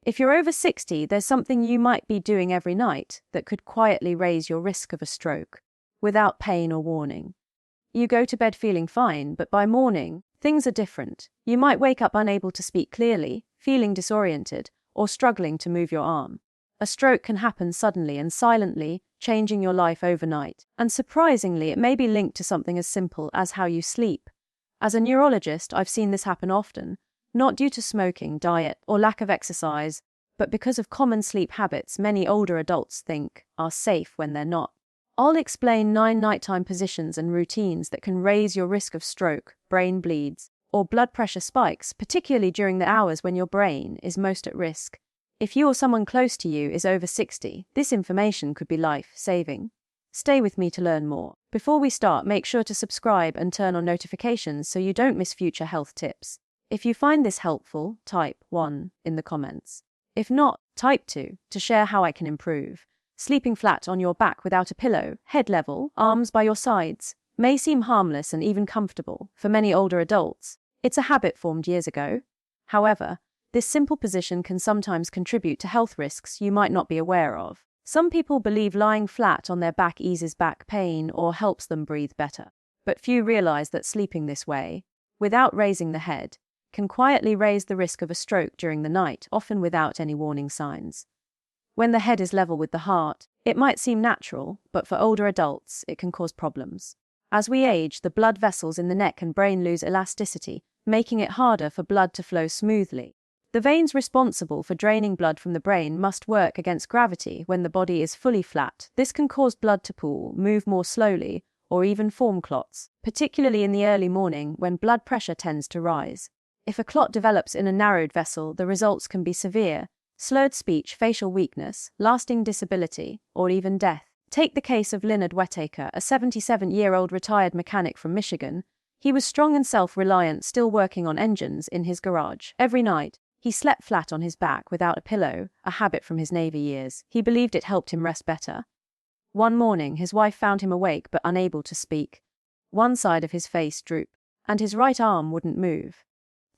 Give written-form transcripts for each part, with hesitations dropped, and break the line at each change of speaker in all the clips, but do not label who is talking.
If you're over 60, there's something you might be doing every night that could quietly raise your risk of a stroke, without pain or warning. You go to bed feeling fine, but by morning, things are different. You might wake up unable to speak clearly, feeling disoriented, or struggling to move your arm. A stroke can happen suddenly and silently, changing your life overnight. And surprisingly, it may be linked to something as simple as how you sleep. As a neurologist, I've seen this happen often, not due to smoking, diet, or lack of exercise, but because of common sleep habits many older adults think are safe when they're not. I'll explain 9 nighttime positions and routines that can raise your risk of stroke, brain bleeds, or blood pressure spikes, particularly during the hours when your brain is most at risk. If you or someone close to you is over 60, this information could be life-saving. Stay with me to learn more. Before we start, make sure to subscribe and turn on notifications so you don't miss future health tips. If you find this helpful, type 1 in the comments. If not, type 2 to share how I can improve. Sleeping flat on your back without a pillow, head level, arms by your sides, may seem harmless and even comfortable for many older adults. It's a habit formed years ago. However, this simple position can sometimes contribute to health risks you might not be aware of. Some people believe lying flat on their back eases back pain or helps them breathe better. But few realize that sleeping this way, without raising the head, can quietly raise the risk of a stroke during the night, often without any warning signs. When the head is level with the heart, it might seem natural, but for older adults, it can cause problems. As we age, the blood vessels in the neck and brain lose elasticity, making it harder for blood to flow smoothly. The veins responsible for draining blood from the brain must work against gravity when the body is fully flat. This can cause blood to pool, move more slowly, or even form clots, particularly in the early morning when blood pressure tends to rise. If a clot develops in a narrowed vessel, the results can be severe: slurred speech, facial weakness, lasting disability, or even death. Take the case of Leonard Whittaker, a 77-year-old retired mechanic from Michigan. He was strong and self-reliant, still working on engines in his garage. Every night, he slept flat on his back without a pillow, a habit from his Navy years. He believed it helped him rest better. One morning, his wife found him awake but unable to speak. One side of his face drooped, and his right arm wouldn't move.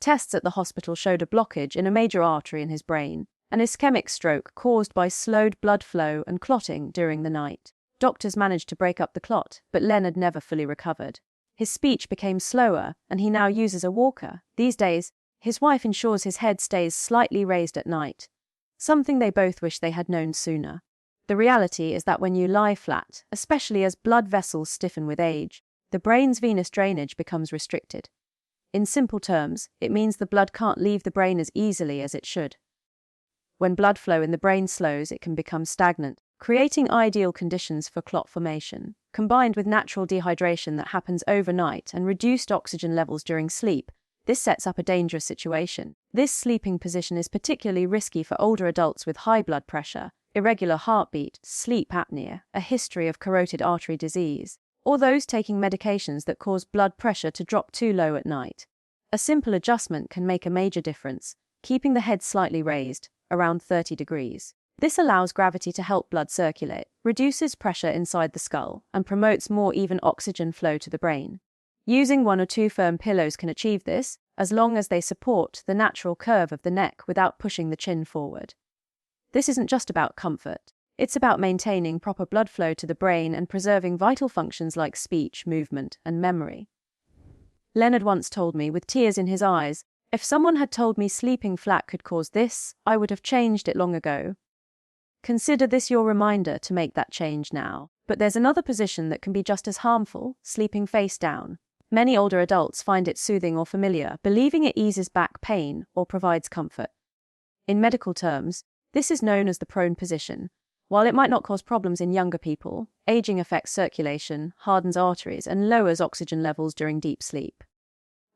Tests at the hospital showed a blockage in a major artery in his brain, an ischemic stroke caused by slowed blood flow and clotting during the night. Doctors managed to break up the clot, but Leonard never fully recovered. His speech became slower, and he now uses a walker. These days, his wife ensures his head stays slightly raised at night, something they both wish they had known sooner. The reality is that when you lie flat, especially as blood vessels stiffen with age, the brain's venous drainage becomes restricted. In simple terms, it means the blood can't leave the brain as easily as it should. When blood flow in the brain slows, it can become stagnant, creating ideal conditions for clot formation. Combined with natural dehydration that happens overnight and reduced oxygen levels during sleep, this sets up a dangerous situation. This sleeping position is particularly risky for older adults with high blood pressure, irregular heartbeat, sleep apnea, a history of carotid artery disease, or those taking medications that cause blood pressure to drop too low at night. A simple adjustment can make a major difference, keeping the head slightly raised, around 30 degrees. This allows gravity to help blood circulate, reduces pressure inside the skull, and promotes more even oxygen flow to the brain. Using 1 or 2 firm pillows can achieve this, as long as they support the natural curve of the neck without pushing the chin forward. This isn't just about comfort. It's about maintaining proper blood flow to the brain and preserving vital functions like speech, movement, and memory. Leonard once told me, with tears in his eyes, "If someone had told me sleeping flat could cause this, I would have changed it long ago." Consider this your reminder to make that change now. But there's another position that can be just as harmful: sleeping face down. Many older adults find it soothing or familiar, believing it eases back pain or provides comfort. In medical terms, this is known as the prone position. While it might not cause problems in younger people, aging affects circulation, hardens arteries, and lowers oxygen levels during deep sleep.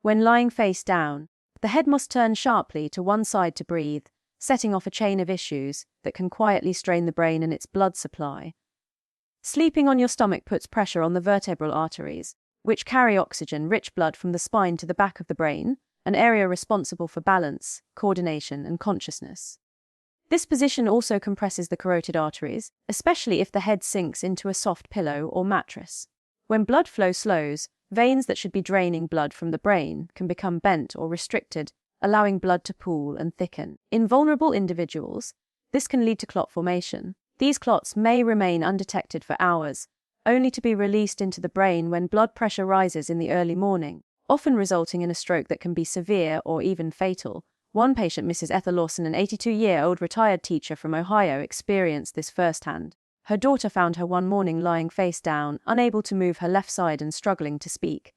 When lying face down, the head must turn sharply to one side to breathe, setting off a chain of issues that can quietly strain the brain and its blood supply. Sleeping on your stomach puts pressure on the vertebral arteries, which carry oxygen-rich blood from the spine to the back of the brain, an area responsible for balance, coordination, and consciousness. This position also compresses the carotid arteries, especially if the head sinks into a soft pillow or mattress. When blood flow slows, veins that should be draining blood from the brain can become bent or restricted, allowing blood to pool and thicken. In vulnerable individuals, this can lead to clot formation. These clots may remain undetected for hours, only to be released into the brain when blood pressure rises in the early morning, often resulting in a stroke that can be severe or even fatal. One patient, Mrs. Ethel Lawson, an 82-year-old retired teacher from Ohio, experienced this firsthand. Her daughter found her one morning lying face down, unable to move her left side and struggling to speak.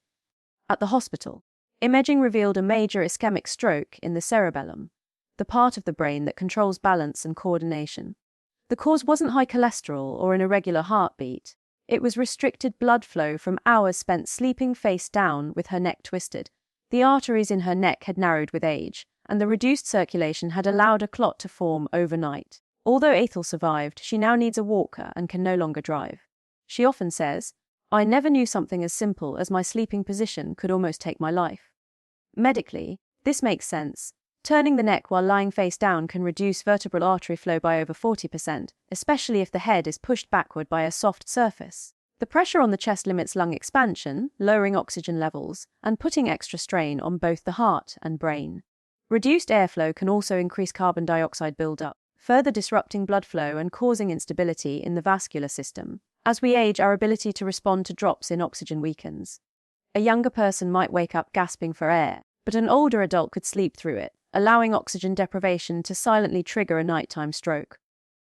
At the hospital, imaging revealed a major ischemic stroke in the cerebellum, the part of the brain that controls balance and coordination. The cause wasn't high cholesterol or an irregular heartbeat. It was restricted blood flow from hours spent sleeping face down with her neck twisted. The arteries in her neck had narrowed with age, and the reduced circulation had allowed a clot to form overnight. Although Ethel survived, she now needs a walker and can no longer drive. She often says, "I never knew something as simple as my sleeping position could almost take my life." Medically, this makes sense. Turning the neck while lying face down can reduce vertebral artery flow by over 40%, especially if the head is pushed backward by a soft surface. The pressure on the chest limits lung expansion, lowering oxygen levels, and putting extra strain on both the heart and brain. Reduced airflow can also increase carbon dioxide buildup, further disrupting blood flow and causing instability in the vascular system. As we age, our ability to respond to drops in oxygen weakens. A younger person might wake up gasping for air, but an older adult could sleep through it, allowing oxygen deprivation to silently trigger a nighttime stroke.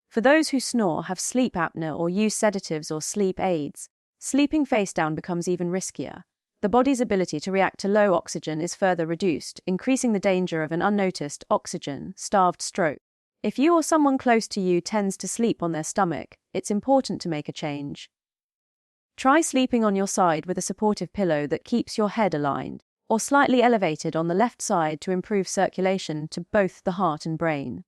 For those who snore, have sleep apnea, or use sedatives or sleep aids, sleeping face down becomes even riskier. The body's ability to react to low oxygen is further reduced, increasing the danger of an unnoticed, oxygen-starved stroke. If you or someone close to you tends to sleep on their stomach, it's important to make a change. Try sleeping on your side with a supportive pillow that keeps your head aligned, or slightly elevated on the left side to improve circulation to both the heart and brain.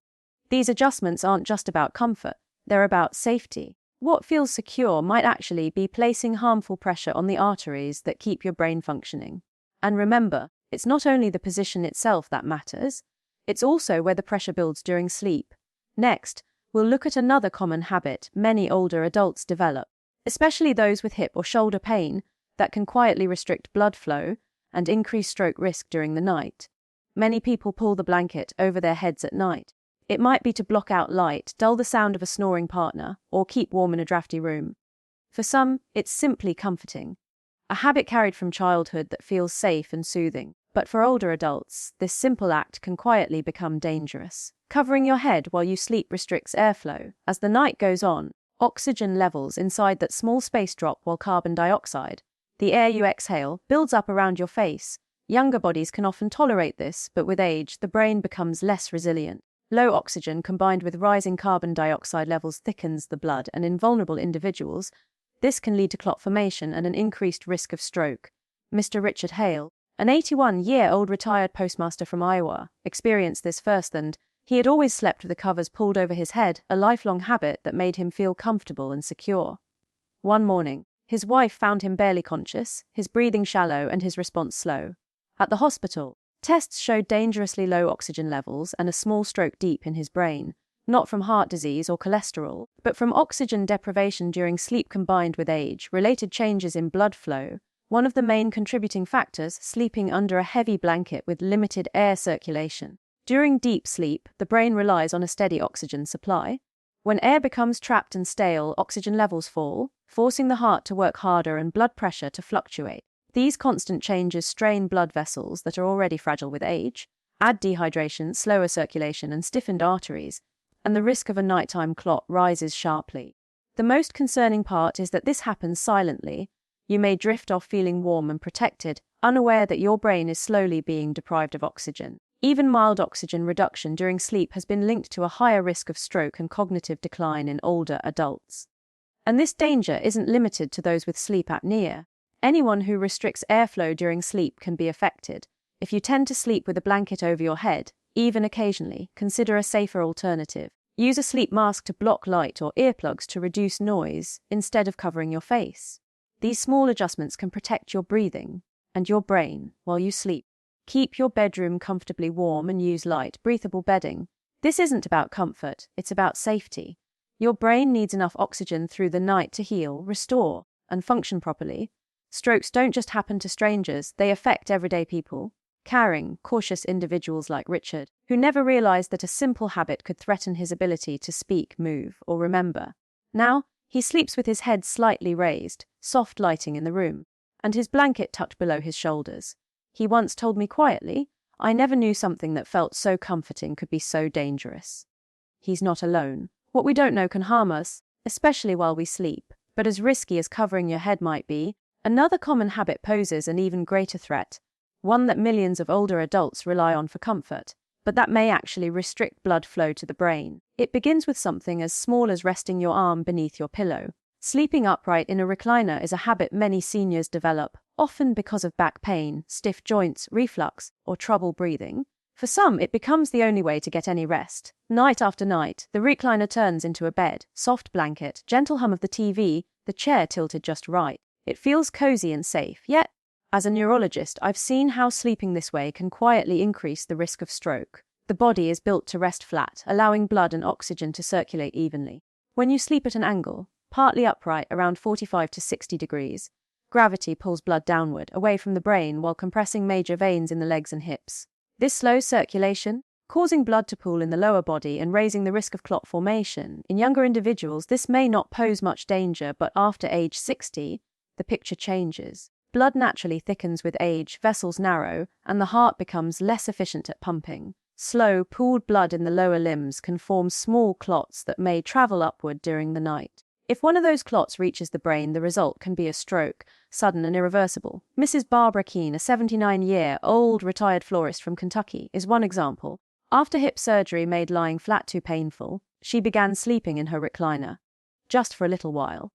These adjustments aren't just about comfort, they're about safety. What feels secure might actually be placing harmful pressure on the arteries that keep your brain functioning. And remember, it's not only the position itself that matters, it's also where the pressure builds during sleep. Next, we'll look at another common habit many older adults develop, especially those with hip or shoulder pain, that can quietly restrict blood flow and increase stroke risk during the night. Many people pull the blanket over their heads at night. It might be to block out light, dull the sound of a snoring partner, or keep warm in a drafty room. For some, it's simply comforting, a habit carried from childhood that feels safe and soothing. But for older adults, this simple act can quietly become dangerous. Covering your head while you sleep restricts airflow. As the night goes on, oxygen levels inside that small space drop, while carbon dioxide, the air you exhale, builds up around your face. Younger bodies can often tolerate this, but with age, the brain becomes less resilient. Low oxygen combined with rising carbon dioxide levels thickens the blood, and in vulnerable individuals, this can lead to clot formation and an increased risk of stroke. Mr. Richard Hale, an 81-year-old retired postmaster from Iowa, experienced this firsthand. He had always slept with the covers pulled over his head, a lifelong habit that made him feel comfortable and secure. One morning, his wife found him barely conscious, his breathing shallow and his response slow. At the hospital, tests showed dangerously low oxygen levels and a small stroke deep in his brain, not from heart disease or cholesterol, but from oxygen deprivation during sleep combined with age-related changes in blood flow. One of the main contributing factors, sleeping under a heavy blanket with limited air circulation. During deep sleep, the brain relies on a steady oxygen supply. When air becomes trapped and stale, oxygen levels fall, forcing the heart to work harder and blood pressure to fluctuate. These constant changes strain blood vessels that are already fragile with age, add dehydration, slower circulation, and stiffened arteries, and the risk of a nighttime clot rises sharply. The most concerning part is that this happens silently. You may drift off feeling warm and protected, unaware that your brain is slowly being deprived of oxygen. Even mild oxygen reduction during sleep has been linked to a higher risk of stroke and cognitive decline in older adults. And this danger isn't limited to those with sleep apnea. Anyone who restricts airflow during sleep can be affected. If you tend to sleep with a blanket over your head, even occasionally, consider a safer alternative. Use a sleep mask to block light or earplugs to reduce noise instead of covering your face. These small adjustments can protect your breathing and your brain while you sleep. Keep your bedroom comfortably warm and use light, breathable bedding. This isn't about comfort, it's about safety. Your brain needs enough oxygen through the night to heal, restore, and function properly. Strokes don't just happen to strangers, they affect everyday people. caring, cautious individuals like Richard, who never realized that a simple habit could threaten his ability to speak, move, or remember. Now, he sleeps with his head slightly raised, soft lighting in the room, and his blanket tucked below his shoulders. He once told me quietly, "I never knew something that felt so comforting could be so dangerous." He's not alone. What we don't know can harm us, especially while we sleep. But as risky as covering your head might be, another common habit poses an even greater threat, one that millions of older adults rely on for comfort, but that may actually restrict blood flow to the brain. It begins with something as small as resting your arm beneath your pillow. Sleeping upright in a recliner is a habit many seniors develop, often because of back pain, stiff joints, reflux, or trouble breathing. For some, it becomes the only way to get any rest. Night after night, the recliner turns into a bed, soft blanket, gentle hum of the TV, the chair tilted just right. It feels cozy and safe, yet, as a neurologist, I've seen how sleeping this way can quietly increase the risk of stroke. The body is built to rest flat, allowing blood and oxygen to circulate evenly. When you sleep at an angle, partly upright around 45 to 60 degrees, gravity pulls blood downward, away from the brain while compressing major veins in the legs and hips. This slows circulation, causing blood to pool in the lower body and raising the risk of clot formation. In younger individuals, this may not pose much danger, but after age 60, the picture changes. Blood naturally thickens with age, vessels narrow, and the heart becomes less efficient at pumping. Slow, pooled blood in the lower limbs can form small clots that may travel upward during the night. If one of those clots reaches the brain, the result can be a stroke, sudden and irreversible. Mrs. Barbara Keene, a 79-year-old retired florist from Kentucky, is one example. After hip surgery made lying flat too painful, she began sleeping in her recliner, just for a little while.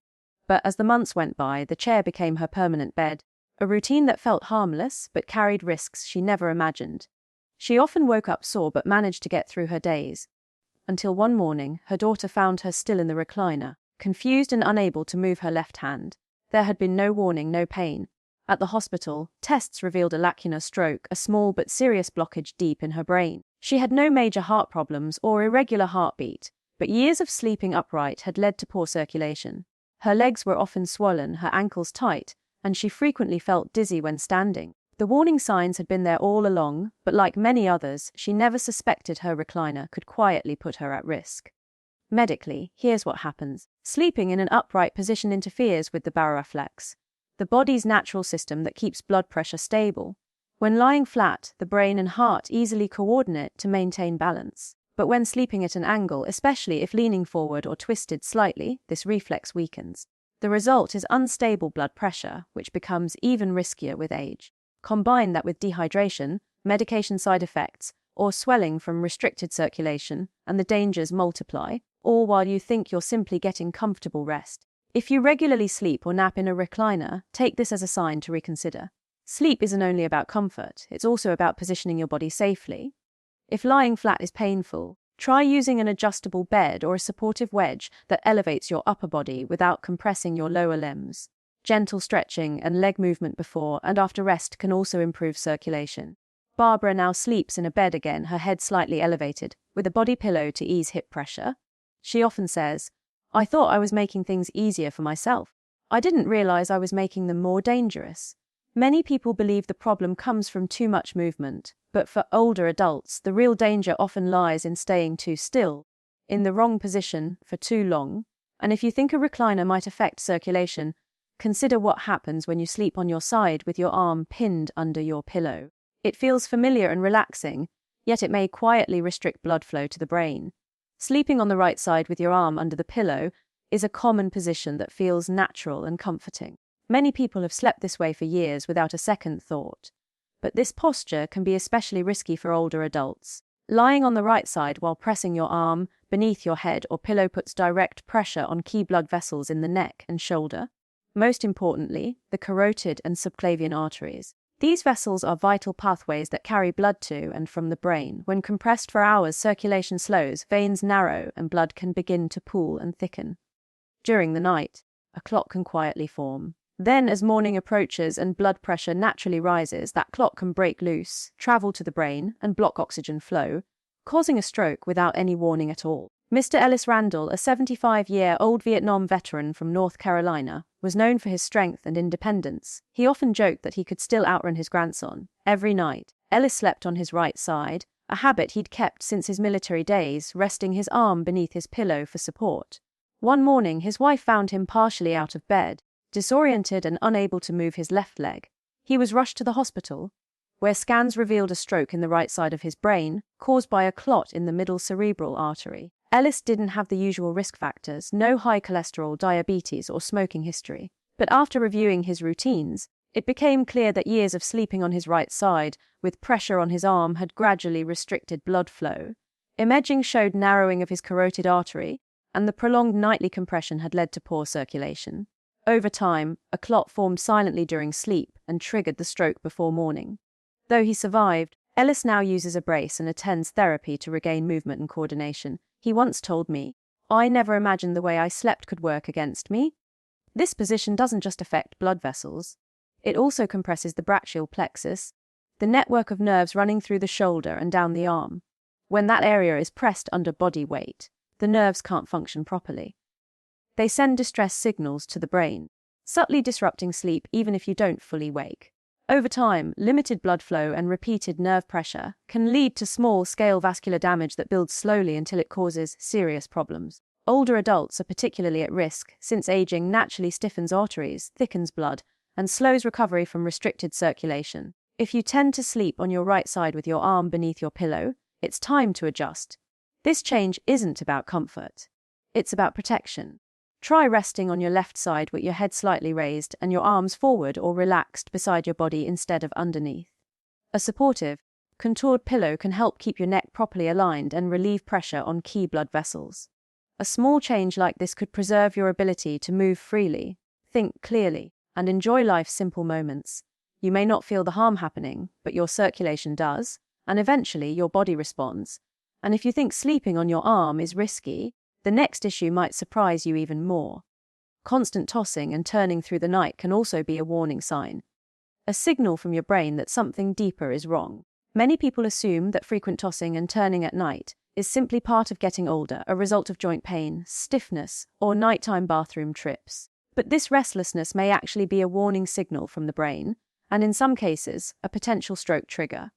But as the months went by, the chair became her permanent bed, a routine that felt harmless but carried risks she never imagined. She often woke up sore but managed to get through her days, until one morning her daughter found her still in the recliner, confused and unable to move her left hand. There had been no warning, no pain. At the hospital, tests revealed a lacunar stroke, a small but serious blockage deep in her brain. She had no major heart problems or irregular heartbeat, but years of sleeping upright had led to poor circulation. Her legs were often swollen, her ankles tight, and she frequently felt dizzy when standing. The warning signs had been there all along, but like many others, she never suspected her recliner could quietly put her at risk. Medically, here's what happens. Sleeping in an upright position interferes with the baroreflex, the body's natural system that keeps blood pressure stable. When lying flat, the brain and heart easily coordinate to maintain balance. But when sleeping at an angle, especially if leaning forward or twisted slightly, this reflex weakens. The result is unstable blood pressure, which becomes even riskier with age. Combine that with dehydration, medication side effects, or swelling from restricted circulation, and the dangers multiply, all while you think you're simply getting comfortable rest. If you regularly sleep or nap in a recliner, take this as a sign to reconsider. Sleep isn't only about comfort, it's also about positioning your body safely. If lying flat is painful, try using an adjustable bed or a supportive wedge that elevates your upper body without compressing your lower limbs. Gentle stretching and leg movement before and after rest can also improve circulation. Barbara now sleeps in a bed again, her head slightly elevated, with a body pillow to ease hip pressure. She often says, "I thought I was making things easier for myself. I didn't realize I was making them more dangerous." Many people believe the problem comes from too much movement, but for older adults, the real danger often lies in staying too still, in the wrong position for too long. And if you think a recliner might affect circulation, consider what happens when you sleep on your side with your arm pinned under your pillow. It feels familiar and relaxing, yet it may quietly restrict blood flow to the brain. Sleeping on the right side with your arm under the pillow is a common position that feels natural and comforting. Many people have slept this way for years without a second thought. But this posture can be especially risky for older adults. Lying on the right side while pressing your arm beneath your head or pillow puts direct pressure on key blood vessels in the neck and shoulder. Most importantly, the carotid and subclavian arteries. These vessels are vital pathways that carry blood to and from the brain. When compressed for hours, circulation slows, veins narrow, and blood can begin to pool and thicken. During the night, a clot can quietly form. Then, as morning approaches and blood pressure naturally rises, that clot can break loose, travel to the brain, and block oxygen flow, causing a stroke without any warning at all. Mr. Ellis Randall, a 75-year-old Vietnam veteran from North Carolina, was known for his strength and independence. He often joked that he could still outrun his grandson every night. Ellis slept on his right side, a habit he'd kept since his military days, resting his arm beneath his pillow for support. One morning, his wife found him partially out of bed, disoriented and unable to move his left leg. He was rushed to the hospital, where scans revealed a stroke in the right side of his brain, caused by a clot in the middle cerebral artery. Ellis didn't have the usual risk factors, no high cholesterol, diabetes, or smoking history. But after reviewing his routines, it became clear that years of sleeping on his right side, with pressure on his arm, had gradually restricted blood flow. Imaging showed narrowing of his carotid artery, and the prolonged nightly compression had led to poor circulation. Over time, a clot formed silently during sleep and triggered the stroke before morning. Though he survived, Ellis now uses a brace and attends therapy to regain movement and coordination. He once told me, "I never imagined the way I slept could work against me." This position doesn't just affect blood vessels. It also compresses the brachial plexus, the network of nerves running through the shoulder and down the arm. When that area is pressed under body weight, the nerves can't function properly. They send distress signals to the brain, subtly disrupting sleep even if you don't fully wake. Over time, limited blood flow and repeated nerve pressure can lead to small-scale vascular damage that builds slowly until it causes serious problems. Older adults are particularly at risk, since aging naturally stiffens arteries, thickens blood, and slows recovery from restricted circulation. If you tend to sleep on your right side with your arm beneath your pillow, it's time to adjust. This change isn't about comfort. It's about protection. Try resting on your left side with your head slightly raised and your arms forward or relaxed beside your body instead of underneath. A supportive, contoured pillow can help keep your neck properly aligned and relieve pressure on key blood vessels. A small change like this could preserve your ability to move freely, think clearly, and enjoy life's simple moments. You may not feel the harm happening, but your circulation does, and eventually your body responds. And if you think sleeping on your arm is risky, the next issue might surprise you even more. Constant tossing and turning through the night can also be a warning sign, a signal from your brain that something deeper is wrong. Many people assume that frequent tossing and turning at night is simply part of getting older, a result of joint pain, stiffness, or nighttime bathroom trips. But this restlessness may actually be a warning signal from the brain, and in some cases, a potential stroke trigger.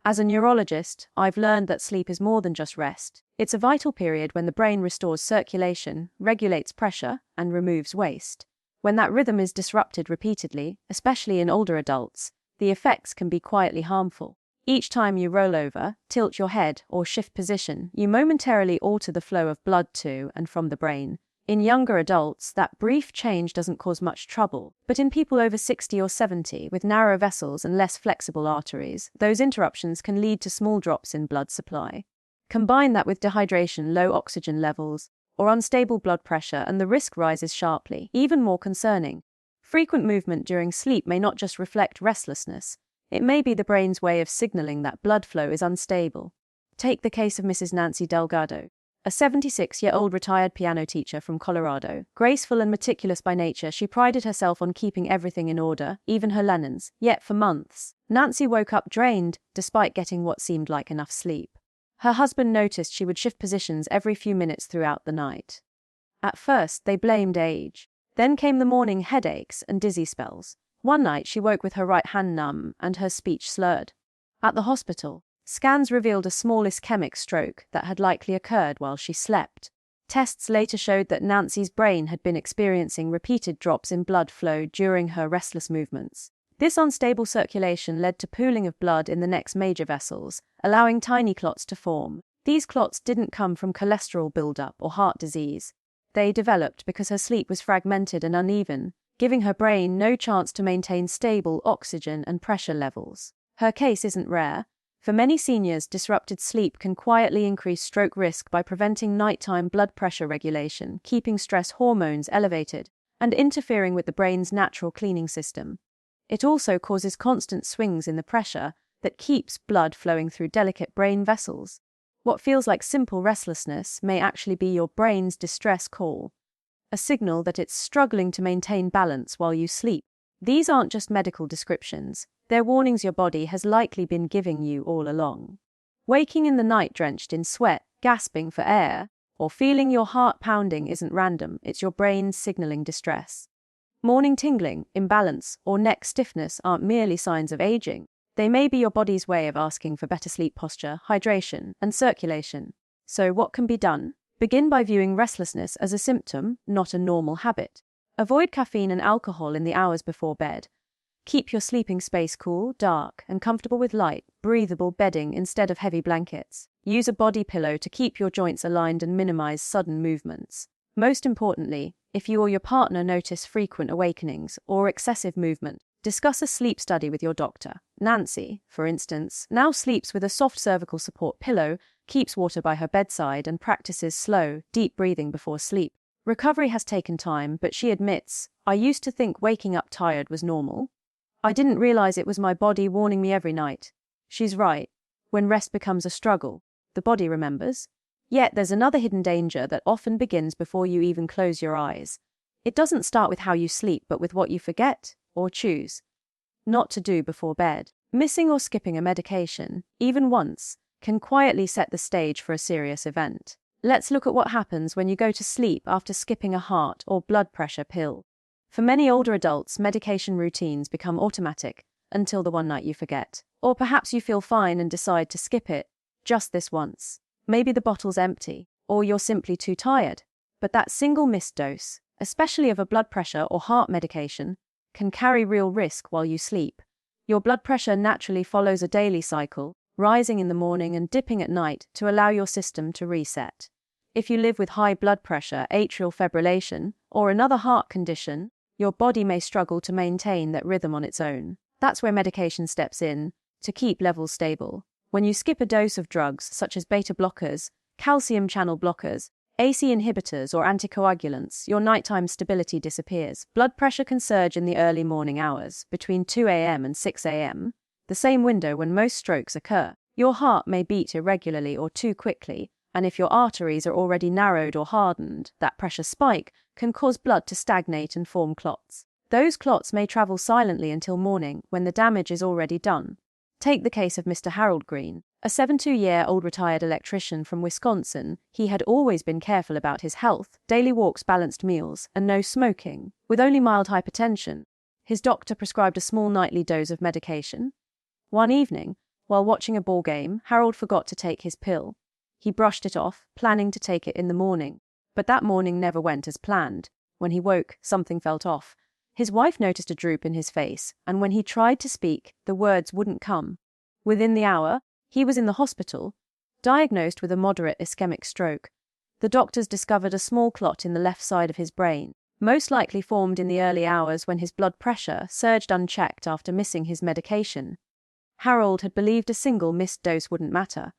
As a neurologist, I've learned that sleep is more than just rest. It's a vital period when the brain restores circulation, regulates pressure, and removes waste. When that rhythm is disrupted repeatedly, especially in older adults, the effects can be quietly harmful. Each time you roll over, tilt your head, or shift position, you momentarily alter the flow of blood to and from the brain. In younger adults, that brief change doesn't cause much trouble, but in people over 60 or 70 with narrow vessels and less flexible arteries, those interruptions can lead to small drops in blood supply. Combine that with dehydration, low oxygen levels, or unstable blood pressure, and the risk rises sharply. Even more concerning, frequent movement during sleep may not just reflect restlessness, it may be the brain's way of signaling that blood flow is unstable. Take the case of Mrs. Nancy Delgado, a 76-year-old retired piano teacher from Colorado. Graceful and meticulous by nature, she prided herself on keeping everything in order, even her linens. Yet for months, Nancy woke up drained, despite getting what seemed like enough sleep. Her husband noticed she would shift positions every few minutes throughout the night. At first, they blamed age. Then came the morning headaches and dizzy spells. One night, she woke with her right hand numb and her speech slurred. At the hospital, scans revealed a small ischemic stroke that had likely occurred while she slept. Tests later showed that Nancy's brain had been experiencing repeated drops in blood flow during her restless movements. This unstable circulation led to pooling of blood in the neck's major vessels, allowing tiny clots to form. These clots didn't come from cholesterol buildup or heart disease. They developed because her sleep was fragmented and uneven, giving her brain no chance to maintain stable oxygen and pressure levels. Her case isn't rare. For many seniors, disrupted sleep can quietly increase stroke risk by preventing nighttime blood pressure regulation, keeping stress hormones elevated, and interfering with the brain's natural cleaning system. It also causes constant swings in the pressure that keeps blood flowing through delicate brain vessels. What feels like simple restlessness may actually be your brain's distress call, a signal that it's struggling to maintain balance while you sleep. These aren't just medical descriptions. They're warnings your body has likely been giving you all along. Waking in the night drenched in sweat, gasping for air, or feeling your heart pounding isn't random, it's your brain signaling distress. Morning tingling, imbalance, or neck stiffness aren't merely signs of aging. They may be your body's way of asking for better sleep posture, hydration, and circulation. So what can be done? Begin by viewing restlessness as a symptom, not a normal habit. Avoid caffeine and alcohol in the hours before bed. Keep your sleeping space cool, dark, and comfortable with light, breathable bedding instead of heavy blankets. Use a body pillow to keep your joints aligned and minimize sudden movements. Most importantly, if you or your partner notice frequent awakenings or excessive movement, discuss a sleep study with your doctor. Nancy, for instance, now sleeps with a soft cervical support pillow, keeps water by her bedside, and practices slow, deep breathing before sleep. Recovery has taken time, but she admits, "I used to think waking up tired was normal. I didn't realize it was my body warning me every night." She's right. When rest becomes a struggle, the body remembers. Yet there's another hidden danger that often begins before you even close your eyes. It doesn't start with how you sleep, but with what you forget or choose not to do before bed. Missing or skipping a medication, even once, can quietly set the stage for a serious event. Let's look at what happens when you go to sleep after skipping a heart or blood pressure pill. For many older adults, medication routines become automatic until the one night you forget. Or perhaps you feel fine and decide to skip it just this once. Maybe the bottle's empty, or you're simply too tired. But that single missed dose, especially of a blood pressure or heart medication, can carry real risk while you sleep. Your blood pressure naturally follows a daily cycle, rising in the morning and dipping at night to allow your system to reset. If you live with high blood pressure, atrial fibrillation, or another heart condition, your body may struggle to maintain that rhythm on its own. That's where medication steps in, to keep levels stable. When you skip a dose of drugs such as beta blockers, calcium channel blockers, AC inhibitors, or anticoagulants, your nighttime stability disappears. Blood pressure can surge in the early morning hours, between 2 a.m. and 6 a.m., the same window when most strokes occur. Your heart may beat irregularly or too quickly, and if your arteries are already narrowed or hardened, that pressure spike can cause blood to stagnate and form clots. Those clots may travel silently until morning, when the damage is already done. Take the case of Mr. Harold Green, a 72-year-old retired electrician from Wisconsin. He had always been careful about his health, daily walks, balanced meals, and no smoking. With only mild hypertension, his doctor prescribed a small nightly dose of medication. One evening, while watching a ball game, Harold forgot to take his pill. He brushed it off, planning to take it in the morning. But that morning never went as planned. When he woke, something felt off. His wife noticed a droop in his face, and when he tried to speak, the words wouldn't come. Within the hour, he was in the hospital, diagnosed with a moderate ischemic stroke. The doctors discovered a small clot in the left side of his brain, most likely formed in the early hours when his blood pressure surged unchecked after missing his medication. Harold had believed a single missed dose wouldn't matter.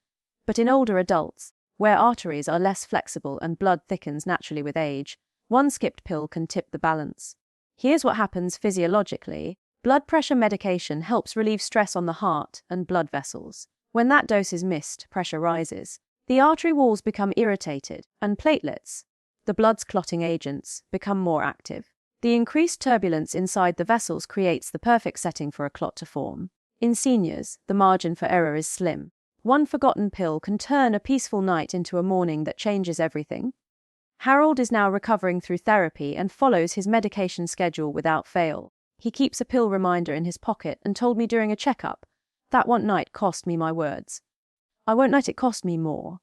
But in older adults, where arteries are less flexible and blood thickens naturally with age, one skipped pill can tip the balance. Here's what happens physiologically. Blood pressure medication helps relieve stress on the heart and blood vessels. When that dose is missed, pressure rises. The artery walls become irritated, and platelets, the blood's clotting agents, become more active. The increased turbulence inside the vessels creates the perfect setting for a clot to form. In seniors, the margin for error is slim. One forgotten pill can turn a peaceful night into a morning that changes everything. Harold is now recovering through therapy and follows his medication schedule without fail. He keeps a pill reminder in his pocket and told me during a checkup, "That one night cost me my words. I won't let it cost me more."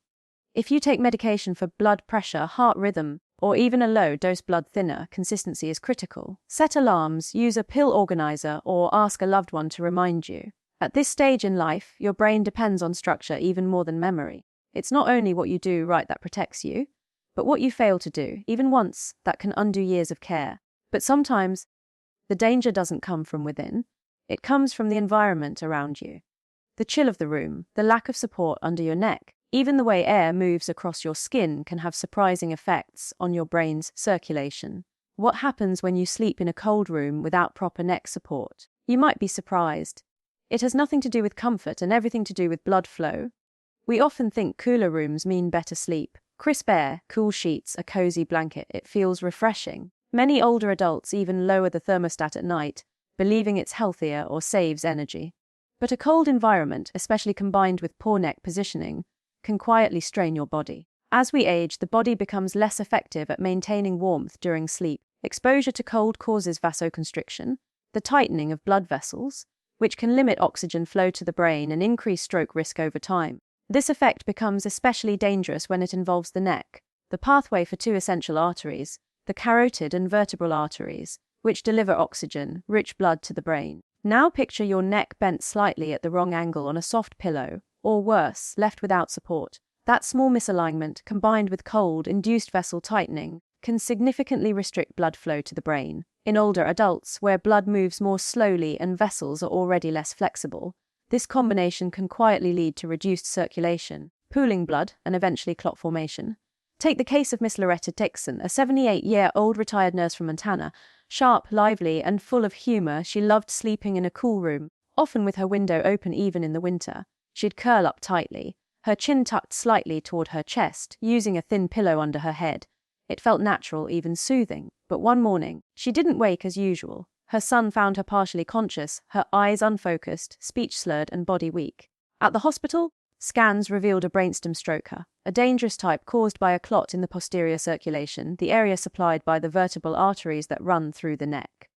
If you take medication for blood pressure, heart rhythm, or even a low-dose blood thinner, consistency is critical. Set alarms, use a pill organizer, or ask a loved one to remind you. At this stage in life, your brain depends on structure even more than memory. It's not only what you do right that protects you, but what you fail to do, even once, that can undo years of care. But sometimes, the danger doesn't come from within. It comes from the environment around you. The chill of the room, the lack of support under your neck, even the way air moves across your skin can have surprising effects on your brain's circulation. What happens when you sleep in a cold room without proper neck support? You might be surprised. It has nothing to do with comfort and everything to do with blood flow. We often think cooler rooms mean better sleep. Crisp air, cool sheets, a cozy blanket, it feels refreshing. Many older adults even lower the thermostat at night, believing it's healthier or saves energy. But a cold environment, especially combined with poor neck positioning, can quietly strain your body. As we age, the body becomes less effective at maintaining warmth during sleep. Exposure to cold causes vasoconstriction, the tightening of blood vessels, which can limit oxygen flow to the brain and increase stroke risk over time. This effect becomes especially dangerous when it involves the neck, the pathway for two essential arteries, the carotid and vertebral arteries, which deliver oxygen, rich blood to the brain. Now picture your neck bent slightly at the wrong angle on a soft pillow, or worse, left without support. That small misalignment, combined with cold-induced vessel tightening, can significantly restrict blood flow to the brain. In older adults, where blood moves more slowly and vessels are already less flexible, this combination can quietly lead to reduced circulation, pooling blood, and eventually clot formation. Take the case of Miss Loretta Dixon, a 78-year-old retired nurse from Montana. Sharp, lively, and full of humor, she loved sleeping in a cool room, often with her window open even in the winter. She'd curl up tightly, her chin tucked slightly toward her chest, using a thin pillow under her head. It felt natural, even soothing. But one morning, she didn't wake as usual. Her son found her partially conscious, her eyes unfocused, speech slurred, and body weak. At the hospital, scans revealed a brainstem stroke, a dangerous type caused by a clot in the posterior circulation, the area supplied by the vertebral arteries that run through the neck.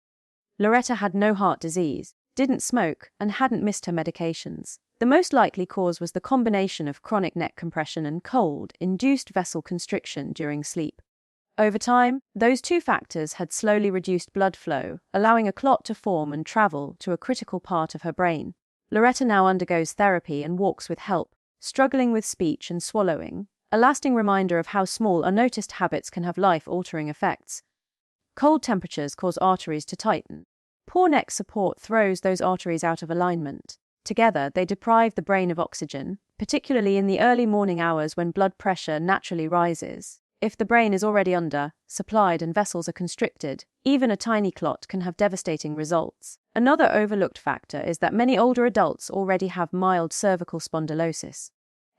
Loretta had no heart disease, didn't smoke, and hadn't missed her medications. The most likely cause was the combination of chronic neck compression and cold-induced vessel constriction during sleep. Over time, those two factors had slowly reduced blood flow, allowing a clot to form and travel to a critical part of her brain. Loretta now undergoes therapy and walks with help, struggling with speech and swallowing, a lasting reminder of how small, unnoticed habits can have life-altering effects. Cold temperatures cause arteries to tighten. Poor neck support throws those arteries out of alignment. Together, they deprive the brain of oxygen, particularly in the early morning hours when blood pressure naturally rises. If the brain is already under-supplied and vessels are constricted, even a tiny clot can have devastating results. Another overlooked factor is that many older adults already have mild cervical spondylosis.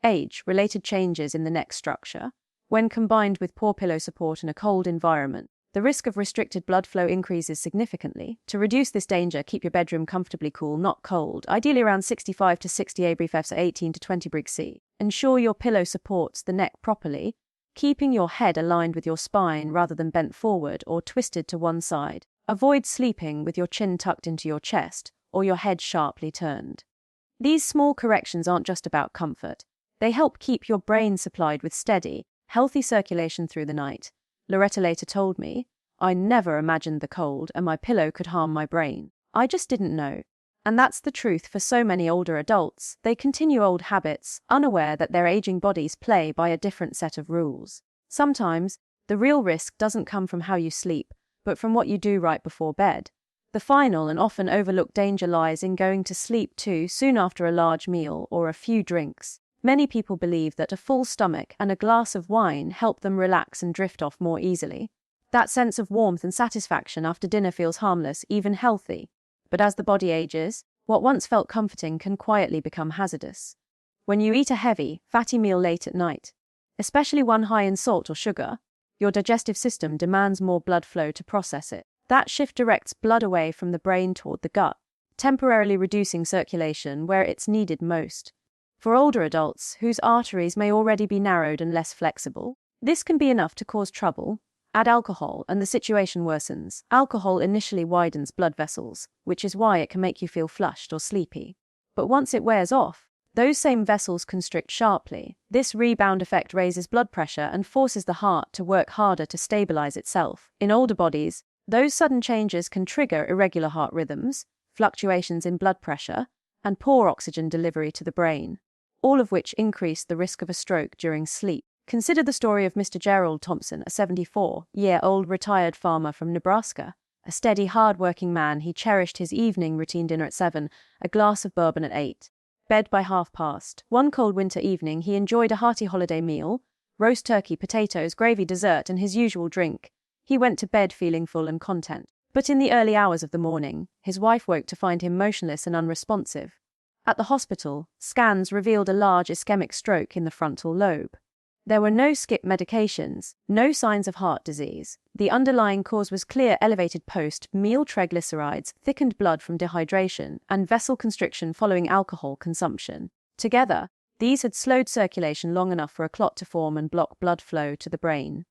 Age-related changes in the neck structure, when combined with poor pillow support in a cold environment, the risk of restricted blood flow increases significantly. To reduce this danger, keep your bedroom comfortably cool, not cold, ideally around 65 to 68 degrees Fahrenheit, 18 to 20 degrees C. Ensure your pillow supports the neck properly, keeping your head aligned with your spine rather than bent forward or twisted to one side. Avoid sleeping with your chin tucked into your chest or your head sharply turned. These small corrections aren't just about comfort. They help keep your brain supplied with steady, healthy circulation through the night. Loretta later told me, "I never imagined the cold and my pillow could harm my brain. I just didn't know." And that's the truth for so many older adults. They continue old habits, unaware that their aging bodies play by a different set of rules. Sometimes, the real risk doesn't come from how you sleep, but from what you do right before bed. The final and often overlooked danger lies in going to sleep too soon after a large meal or a few drinks. Many people believe that a full stomach and a glass of wine help them relax and drift off more easily. That sense of warmth and satisfaction after dinner feels harmless, even healthy. But as the body ages, what once felt comforting can quietly become hazardous. When you eat a heavy, fatty meal late at night, especially one high in salt or sugar, your digestive system demands more blood flow to process it. That shift directs blood away from the brain toward the gut, temporarily reducing circulation where it's needed most. For older adults, whose arteries may already be narrowed and less flexible, this can be enough to cause trouble. Add alcohol, and the situation worsens. Alcohol initially widens blood vessels, which is why it can make you feel flushed or sleepy. But once it wears off, those same vessels constrict sharply. This rebound effect raises blood pressure and forces the heart to work harder to stabilize itself. In older bodies, those sudden changes can trigger irregular heart rhythms, fluctuations in blood pressure, and poor oxygen delivery to the brain, all of which increase the risk of a stroke during sleep. Consider the story of Mr. Gerald Thompson, a 74-year-old retired farmer from Nebraska. A steady, hard-working man, he cherished his evening routine: dinner at 7, a glass of bourbon at 8, bed by past. One cold winter evening, he enjoyed a hearty holiday meal, roast turkey, potatoes, gravy, dessert, and his usual drink. He went to bed feeling full and content. But in the early hours of the morning, his wife woke to find him motionless and unresponsive. At the hospital, scans revealed a large ischemic stroke in the frontal lobe. There were no skip medications, no signs of heart disease. The underlying cause was clear: elevated post-meal triglycerides, thickened blood from dehydration, and vessel constriction following alcohol consumption. Together, these had slowed circulation long enough for a clot to form and block blood flow to the brain.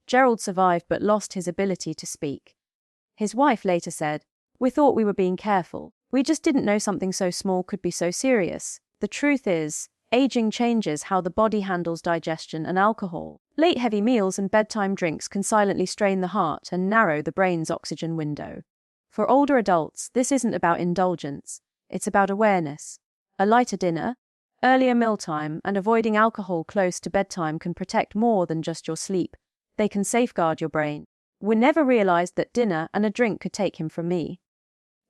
Gerald survived but lost his ability to speak. His wife later said, "We thought we were being careful, We just didn't know something so small could be so serious. The truth is, aging changes how the body handles digestion and alcohol. Late heavy meals and bedtime drinks can silently strain the heart and narrow the brain's oxygen window. For older adults, this isn't about indulgence, it's about awareness. A lighter dinner, earlier mealtime, and avoiding alcohol close to bedtime can protect more than just your sleep. They can safeguard your brain. We never realized that dinner and a drink could take him from me.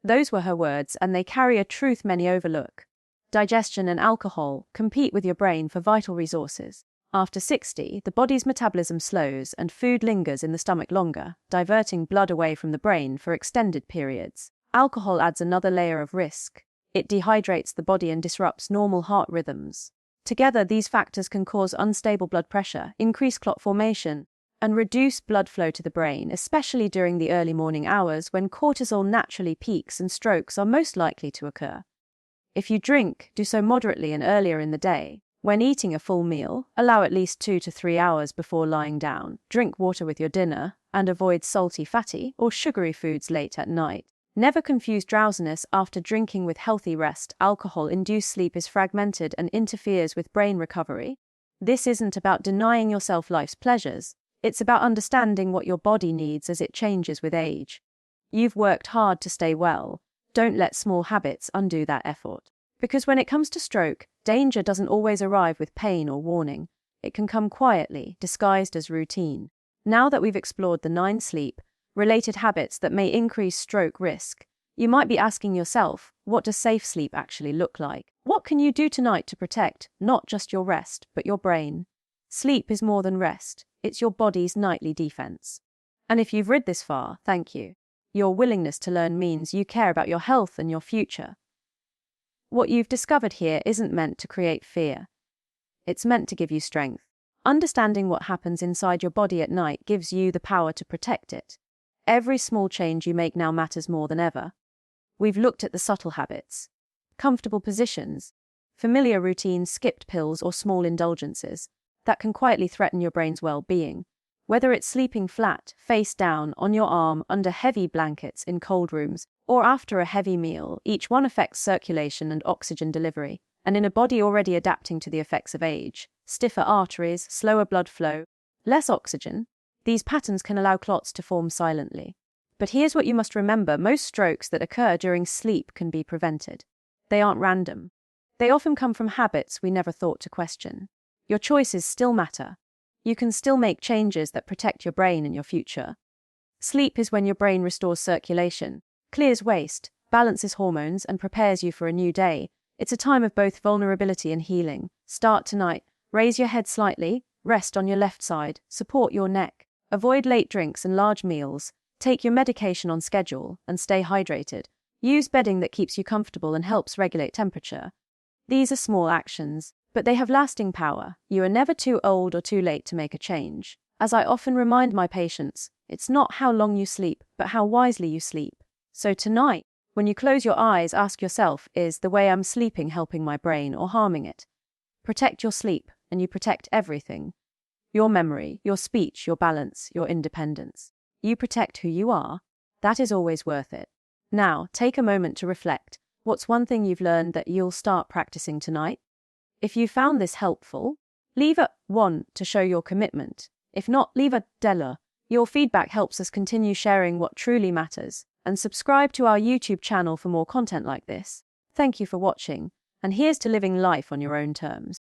Those were her words, and they carry a truth many overlook. Digestion and alcohol compete with your brain for vital resources. After 60, the body's metabolism slows and food lingers in the stomach longer, diverting blood away from the brain for extended periods. Alcohol adds another layer of risk. It dehydrates the body and disrupts normal heart rhythms. Together, these factors can cause unstable blood pressure, increase clot formation, and reduce blood flow to the brain, especially during the early morning hours when cortisol naturally peaks and strokes are most likely to occur. If you drink, do so moderately and earlier in the day. When eating a full meal, allow at least 2 to 3 hours before lying down. Drink water with your dinner, and avoid salty, fatty, or sugary foods late at night. Never confuse drowsiness after drinking with healthy rest. Alcohol-induced sleep is fragmented and interferes with brain recovery. This isn't about denying yourself life's pleasures. It's about understanding what your body needs as it changes with age. You've worked hard to stay well. Don't let small habits undo that effort. Because when it comes to stroke, danger doesn't always arrive with pain or warning. It can come quietly, disguised as routine. Now that we've explored the 9 sleep-related habits that may increase stroke risk, you might be asking yourself, what does safe sleep actually look like? What can you do tonight to protect not just your rest, but your brain? Sleep is more than rest. It's your body's nightly defense. And if you've read this far, thank you. Your willingness to learn means you care about your health and your future. What you've discovered here isn't meant to create fear. It's meant to give you strength. Understanding what happens inside your body at night gives you the power to protect it. Every small change you make now matters more than ever. We've looked at the subtle habits, comfortable positions, familiar routines, skipped pills, or small indulgences that can quietly threaten your brain's well-being. Whether it's sleeping flat, face down, on your arm, under heavy blankets in cold rooms, or after a heavy meal, each one affects circulation and oxygen delivery. And in a body already adapting to the effects of age, stiffer arteries, slower blood flow, less oxygen, these patterns can allow clots to form silently. But here's what you must remember: most strokes that occur during sleep can be prevented. They aren't random. They often come from habits we never thought to question. Your choices still matter. You can still make changes that protect your brain and your future. Sleep is when your brain restores circulation, clears waste, balances hormones, and prepares you for a new day. It's a time of both vulnerability and healing. Start tonight. Raise your head slightly, rest on your left side, support your neck. Avoid late drinks and large meals. Take your medication on schedule and stay hydrated. Use bedding that keeps you comfortable and helps regulate temperature. These are small actions, but they have lasting power. You are never too old or too late to make a change. As I often remind my patients, it's not how long you sleep, but how wisely you sleep. So tonight, when you close your eyes, ask yourself, is the way I'm sleeping helping my brain or harming it? Protect your sleep, and you protect everything. Your memory, your speech, your balance, your independence. You protect who you are. That is always worth it. Now, take a moment to reflect. What's one thing you've learned that you'll start practicing tonight? If you found this helpful, leave a 1 to show your commitment. If not, leave a $. Your feedback helps us continue sharing what truly matters. And subscribe to our YouTube channel for more content like this. Thank you for watching, and here's to living life on your own terms.